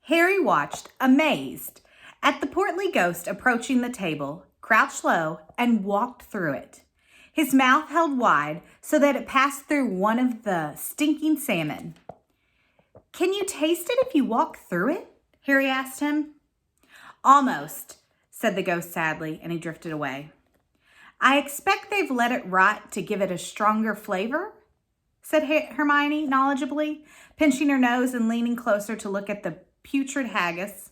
Harry watched, amazed, at the portly ghost approaching the table, crouched low, and walked through it. His mouth held wide so that it passed through one of the stinking salmon. "Can you taste it if you walk through it?" Harry asked him. "Almost," said the ghost sadly, and he drifted away. "I expect they've let it rot to give it a stronger flavor," said Hermione knowledgeably, pinching her nose and leaning closer to look at the putrid haggis.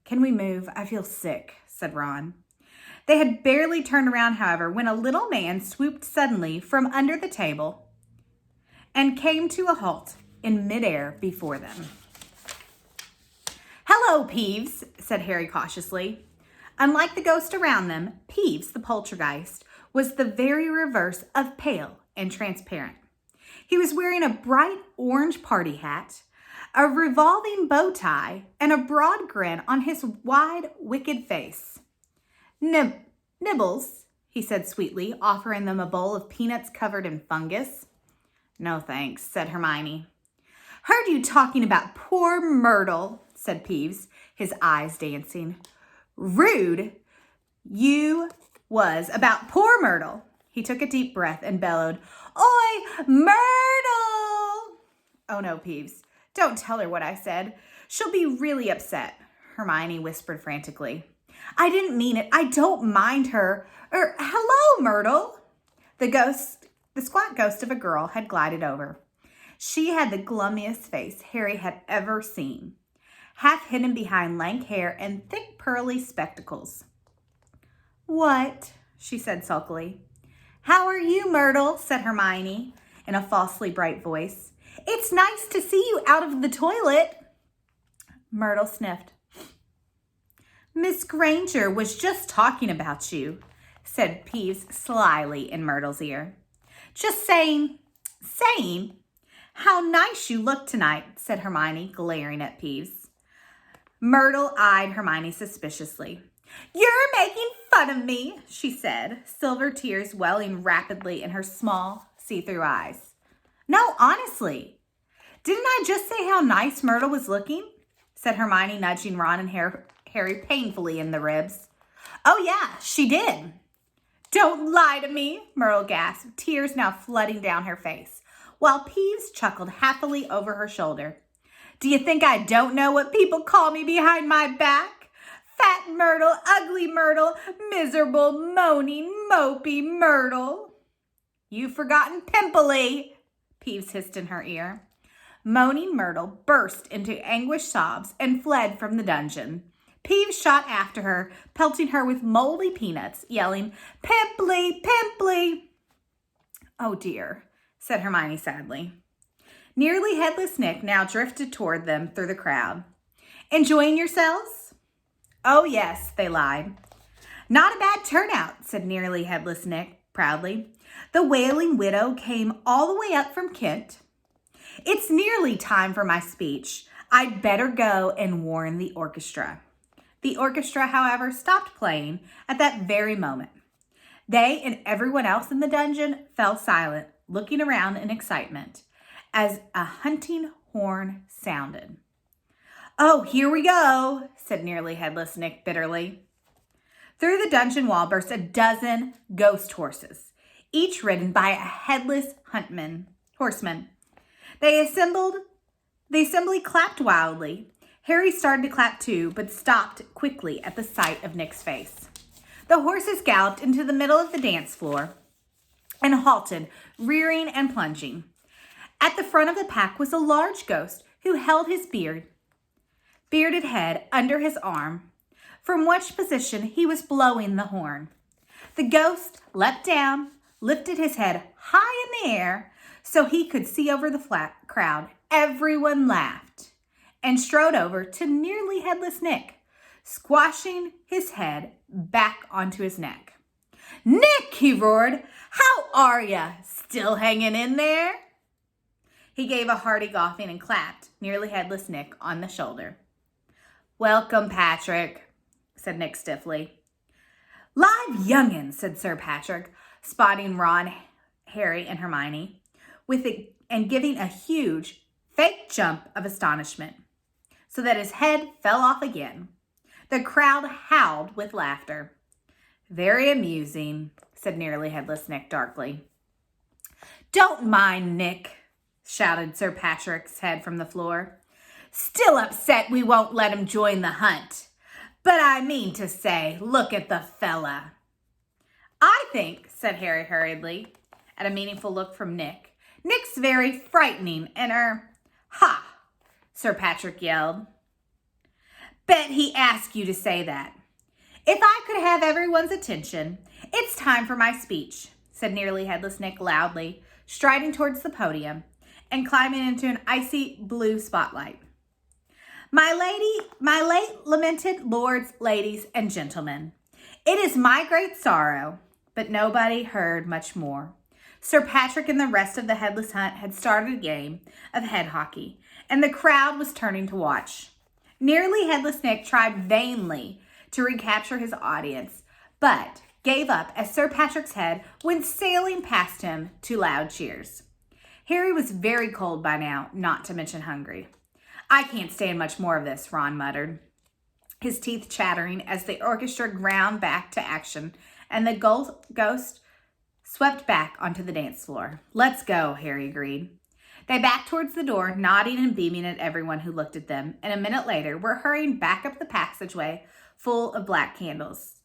"Can we move? I feel sick," said Ron. They had barely turned around, however, when a little man swooped suddenly from under the table and came to a halt in midair before them. "Hello, Peeves," said Harry cautiously. Unlike the ghost around them, Peeves, the poltergeist, was the very reverse of pale and transparent. He was wearing a bright orange party hat, a revolving bow tie, and a broad grin on his wide, wicked face. "Nibbles," he said sweetly, offering them a bowl of peanuts covered in fungus. "No thanks," said Hermione. "Heard you talking about poor Myrtle," said Peeves, his eyes dancing. "Rude. You was about poor Myrtle." He took a deep breath and bellowed, "Oi, Myrtle!" "Oh no, Peeves. Don't tell her what I said. She'll be really upset," Hermione whispered frantically. "I didn't mean it. I don't mind her. Hello, Myrtle." The squat ghost of a girl had glided over. She had the glummiest face Harry had ever seen, half hidden behind lank hair and thick pearly spectacles. "What?" she said sulkily. "How are you, Myrtle?" said Hermione in a falsely bright voice. "It's nice to see you out of the toilet." Myrtle sniffed. "Miss Granger was just talking about you," said Peeves slyly in Myrtle's ear. "Just saying, how nice you look tonight," said Hermione, glaring at Peeves. Myrtle eyed Hermione suspiciously. "You're making fun of me," she said, silver tears welling rapidly in her small, see-through eyes. "No, honestly. Didn't I just say how nice Myrtle was looking?" said Hermione, nudging Ron and Harry painfully in the ribs. "Oh yeah, she did." "Don't lie to me," Myrtle gasped, tears now flooding down her face, while Peeves chuckled happily over her shoulder. "Do you think I don't know what people call me behind my back? Fat Myrtle, ugly Myrtle, miserable, moaning, mopey Myrtle." "You've forgotten Pimply," Peeves hissed in her ear. Moaning Myrtle burst into anguished sobs and fled from the dungeon. Peeves shot after her, pelting her with moldy peanuts, yelling, "Pimply, Pimply!" "Oh dear," said Hermione sadly. Nearly Headless Nick now drifted toward them through the crowd. "Enjoying yourselves?" "Oh yes," they lied. "Not a bad turnout," said Nearly Headless Nick proudly. "The Wailing Widow came all the way up from Kent." "It's nearly time for my speech. I'd better go and warn the orchestra." The orchestra, however, stopped playing at that very moment. They and everyone else in the dungeon fell silent, looking around in excitement, as a hunting horn sounded. "Oh, here we go," said Nearly Headless Nick bitterly. Through the dungeon wall burst a dozen ghost horses, each ridden by a headless horseman. They assembly clapped wildly. Harry started to clap too, but stopped quickly at the sight of Nick's face. The horses galloped into the middle of the dance floor and halted, rearing and plunging. At the front of the pack was a large ghost who held his bearded head under his arm, from which position he was blowing the horn. The ghost leapt down, lifted his head high in the air so he could see over the flat crowd. Everyone laughed, and strode over to Nearly Headless Nick, squashing his head back onto his neck. "Nick," he roared, "how are ya? Still hanging in there?" He gave a hearty gawping and clapped Nearly Headless Nick on the shoulder. "Welcome, Patrick," said Nick stiffly. "Live youngin'," said Sir Patrick, spotting Ron, Harry, and Hermione, and giving a huge, fake jump of astonishment. so that his head fell off again. The crowd howled with laughter. Very amusing, said Nearly Headless Nick darkly. Don't mind Nick, shouted Sir Patrick's head from the floor. Still upset we won't let him join the hunt. But I mean to say, look at the fella. I think, said Harry hurriedly, at a meaningful look from Nick, Nick's very frightening and ha, Sir Patrick yelled. Bet he asked you to say that. If I could have everyone's attention, it's time for my speech, said Nearly Headless Nick loudly, striding towards the podium and climbing into an icy blue spotlight. My late lamented lords, ladies, and gentlemen, it is my great sorrow, but nobody heard much more. Sir Patrick and the rest of the Headless Hunt had started a game of head hockey, and the crowd was turning to watch. Nearly Headless Nick tried vainly to recapture his audience, but gave up as Sir Patrick's head went sailing past him to loud cheers. Harry was very cold by now, not to mention hungry. I can't stand much more of this, Ron muttered, his teeth chattering as the orchestra ground back to action and the ghost swept back onto the dance floor. Let's go, Harry agreed. They backed towards the door, nodding and beaming at everyone who looked at them, and a minute later were hurrying back up the passageway full of black candles.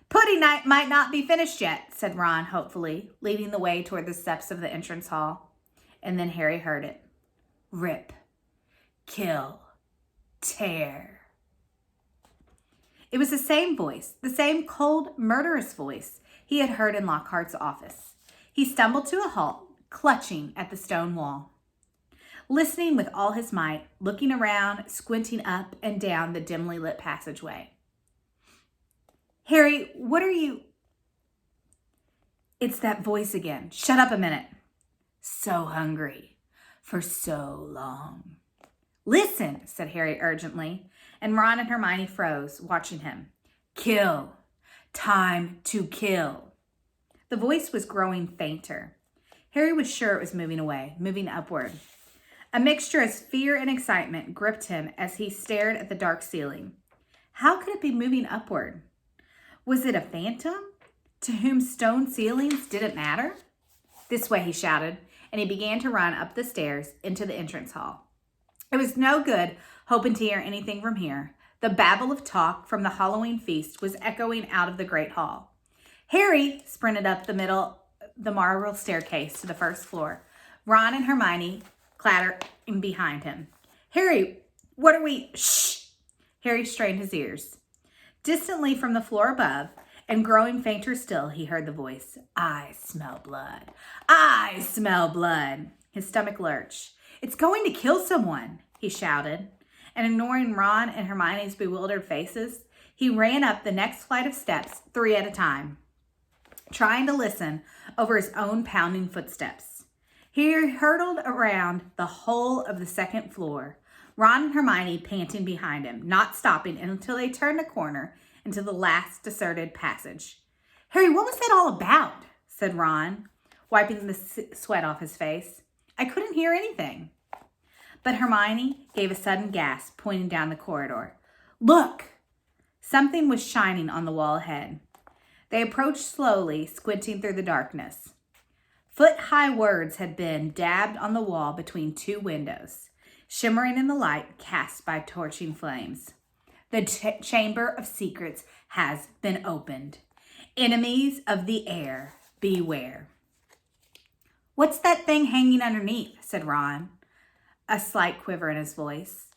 Pudding night might not be finished yet, said Ron hopefully, leading the way toward the steps of the entrance hall. And then Harry heard it. Rip. Kill. Tear. It was the same voice, the same cold, murderous voice he had heard in Lockhart's office. He stumbled to a halt, clutching at the stone wall. Listening with all his might, looking around, squinting up and down the dimly lit passageway. Harry, what are you? It's that voice again. Shut up a minute. So hungry. For so long. Listen, said Harry urgently, and Ron and Hermione froze, watching him. Kill. Time to kill. The voice was growing fainter. Harry was sure it was moving away, moving upward. A mixture of fear and excitement gripped him as he stared at the dark ceiling. How could it be moving upward? Was it a phantom to whom stone ceilings didn't matter? This way, he shouted, and he began to run up the stairs into the entrance hall. It was no good hoping to hear anything from here. The babble of talk from the Halloween feast was echoing out of the great hall. Harry sprinted up the marble staircase to the first floor. Ron and Hermione clattering behind him. Harry, what are we? Shh! Harry strained his ears. Distantly from the floor above, and growing fainter still, he heard the voice. I smell blood. I smell blood. His stomach lurched. It's going to kill someone, he shouted. And ignoring Ron and Hermione's bewildered faces, he ran up the next flight of steps 3 at a time, trying to listen over his own pounding footsteps. He hurtled around the whole of the second floor, Ron and Hermione panting behind him, not stopping until they turned a corner into the last deserted passage. Harry, what was that all about? Said Ron, wiping the sweat off his face. I couldn't hear anything. But Hermione gave a sudden gasp, pointing down the corridor. Look! Something was shining on the wall ahead. They approached slowly, squinting through the darkness. Foot-high words had been dabbed on the wall between 2 windows, shimmering in the light cast by torching flames. The Chamber of Secrets has been opened. Enemies of the air, beware. What's that thing hanging underneath? Said Ron, a slight quiver in his voice.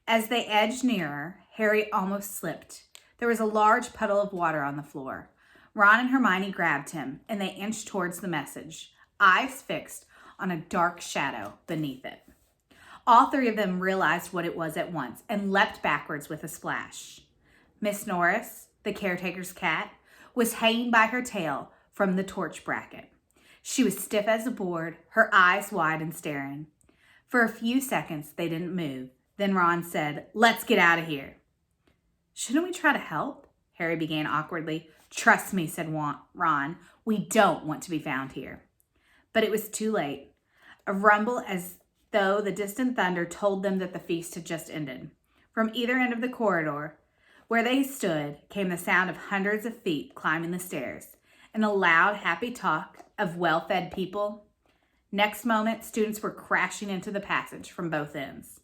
As they edged nearer, Harry almost slipped. There was a large puddle of water on the floor. Ron and Hermione grabbed him, and they inched towards the message, eyes fixed on a dark shadow beneath it. All 3 of them realized what it was at once and leapt backwards with a splash. Miss Norris, the caretaker's cat, was hanging by her tail from the torch bracket. She was stiff as a board, her eyes wide and staring. For a few seconds, they didn't move. Then Ron said, Let's get out of here. Shouldn't we try to help? Harry began awkwardly. Trust me, said Ron. We don't want to be found here. But it was too late. A rumble as though the distant thunder told them that the feast had just ended. From either end of the corridor, where they stood, came the sound of hundreds of feet climbing the stairs and a loud, happy talk of well-fed people. Next moment, students were crashing into the passage from both ends.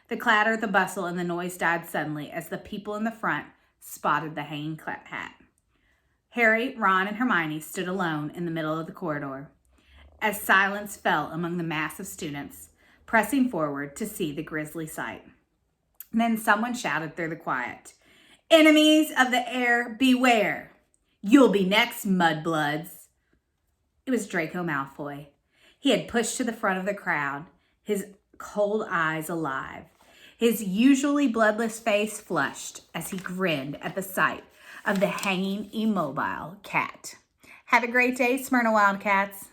The clatter, the bustle, and the noise died suddenly as the people in the front spotted the hanging hat. Harry, Ron, and Hermione stood alone in the middle of the corridor as silence fell among the mass of students pressing forward to see the grisly sight. Then someone shouted through the quiet, "Enemies of the heir, beware! You'll be next, mudbloods!" It was Draco Malfoy. He had pushed to the front of the crowd, his cold eyes alive, his usually bloodless face flushed as he grinned at the sight of the hanging immobile cat. Have a great day, Smyrna Wildcats.